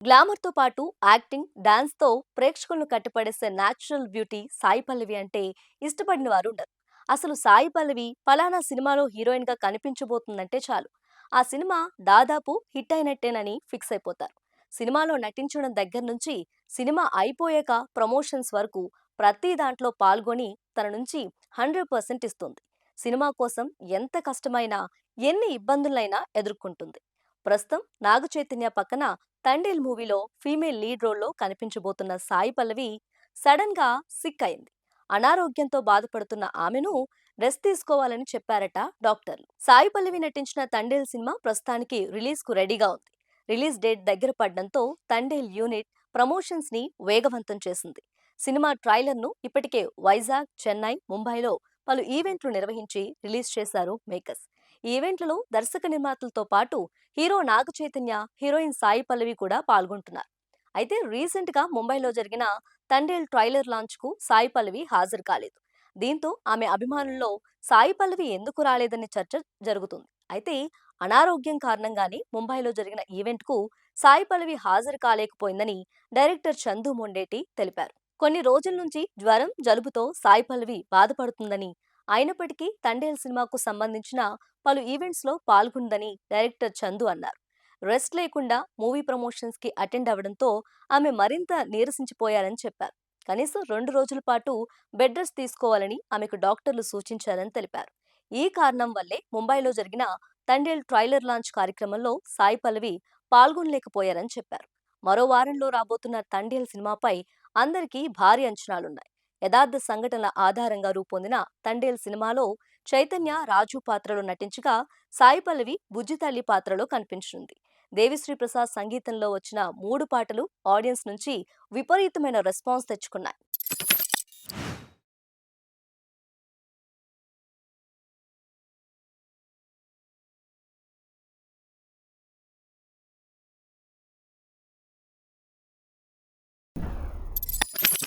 గ్లామర్‌తో పాటు యాక్టింగ్, డాన్స్‌తో ప్రేక్షకులను కట్టిపడేసే natural beauty Sai Pallavi అంటే ఇష్టపడిన వారుండరు. అసలు సాయి పల్లవి ఫలానా సినిమాలో హీరోయిన్‌గా కనిపించబోతుందంటే చాలు, ఆ సినిమా దాదాపు హిట్ అయినట్టేనని ఫిక్స్ అయిపోతారు. సినిమాలో నటించడం దగ్గర నుంచి సినిమా అయిపోయాక ప్రమోషన్స్ వరకు ప్రతి దాంట్లో పాల్గొని తన నుంచి 100% ఇస్తుంది. సినిమా కోసం ఎంత కష్టమైనా, ఎన్ని ఇబ్బందులైనా ఎదుర్కొంటుంది. ప్రస్తుతం నాగ చైతన్య పక్కన తండేల్ మూవీలో ఫీమేల్ లీడ్ రోల్లో కనిపించబోతున్న సాయి పల్లవి సడన్ గా సిక్ అయింది. అనారోగ్యంతో బాధపడుతున్న ఆమెను రెస్ట్ తీసుకోవాలని చెప్పారట డాక్టర్లు. సాయి పల్లవి నటించిన తండేల్ సినిమా ప్రస్తుతానికి రిలీజ్ కు రెడీగా ఉంది. రిలీజ్ డేట్ దగ్గర పడడంతో తండేల్ యూనిట్ ప్రమోషన్స్ ని వేగవంతం చేసింది. సినిమా ట్రైలర్ ను ఇప్పటికే వైజాగ్, చెన్నై, ముంబైలో పలు ఈవెంట్లు నిర్వహించి రిలీజ్ చేశారు మేకర్స్. ఈ ఈవెంట్లలో దర్శక నిర్మాతలతో పాటు హీరో నాగ చైతన్య, హీరోయిన్ సాయి పల్లవి కూడా పాల్గొంటున్నారు. అయితే రీసెంట్ గా ముంబైలో జరిగిన తండేల్ ట్రైలర్ లాంచ్ కు సాయి పల్లవి హాజరు కాలేదు. దీంతో ఆమె అభిమానుల్లో సాయి పల్లవి ఎందుకు రాలేదనే చర్చ జరుగుతుంది. అయితే అనారోగ్యం కారణంగానే ముంబైలో జరిగిన ఈవెంట్ కు సాయి పల్లవి హాజరు కాలేకపోయిందని డైరెక్టర్ చందు మొండేటి తెలిపారు. కొన్ని రోజుల నుంచి జ్వరం, జలుబుతో సాయి పల్లవి బాధపడుతుందని, అయినప్పటికీ తండేల్ సినిమాకు సంబంధించిన పలు ఈవెంట్స్ లో పాల్గొందని డైరెక్టర్ చందు అన్నారు. రెస్ట్ లేకుండా మూవీ ప్రమోషన్స్ కి అటెండ్ అవ్వడంతో ఆమె మరింత నీరసించిపోయారని చెప్పారు. కనీసం 2 రోజుల పాటు బెడ్ రెస్ట్ తీసుకోవాలని ఆమెకు డాక్టర్లు సూచించారని తెలిపారు. ఈ కారణం వల్లే ముంబైలో జరిగిన తండేల్ ట్రైలర్ లాంచ్ కార్యక్రమంలో సాయి పల్లవి పాల్గొనలేకపోయారని చెప్పారు. మరో వారంలో రాబోతున్న తండేల్ సినిమాపై అందరికీ భారీ అంచనాలున్నాయి. యథార్థ సంఘటనల ఆధారంగా రూపొందిన తండేల్ సినిమాలో చైతన్య, రాజు పాత్రలో నటించగా సాయి పల్లవి బుజ్జి తల్లి పాత్రలో కనిపించనుంది. దేవిశ్రీ ప్రసాద్ సంగీతంలో వచ్చిన 3 పాటలు ఆడియన్స్ నుంచి విపరీతమైన రెస్పాన్స్ తెచ్చుకున్నాయి.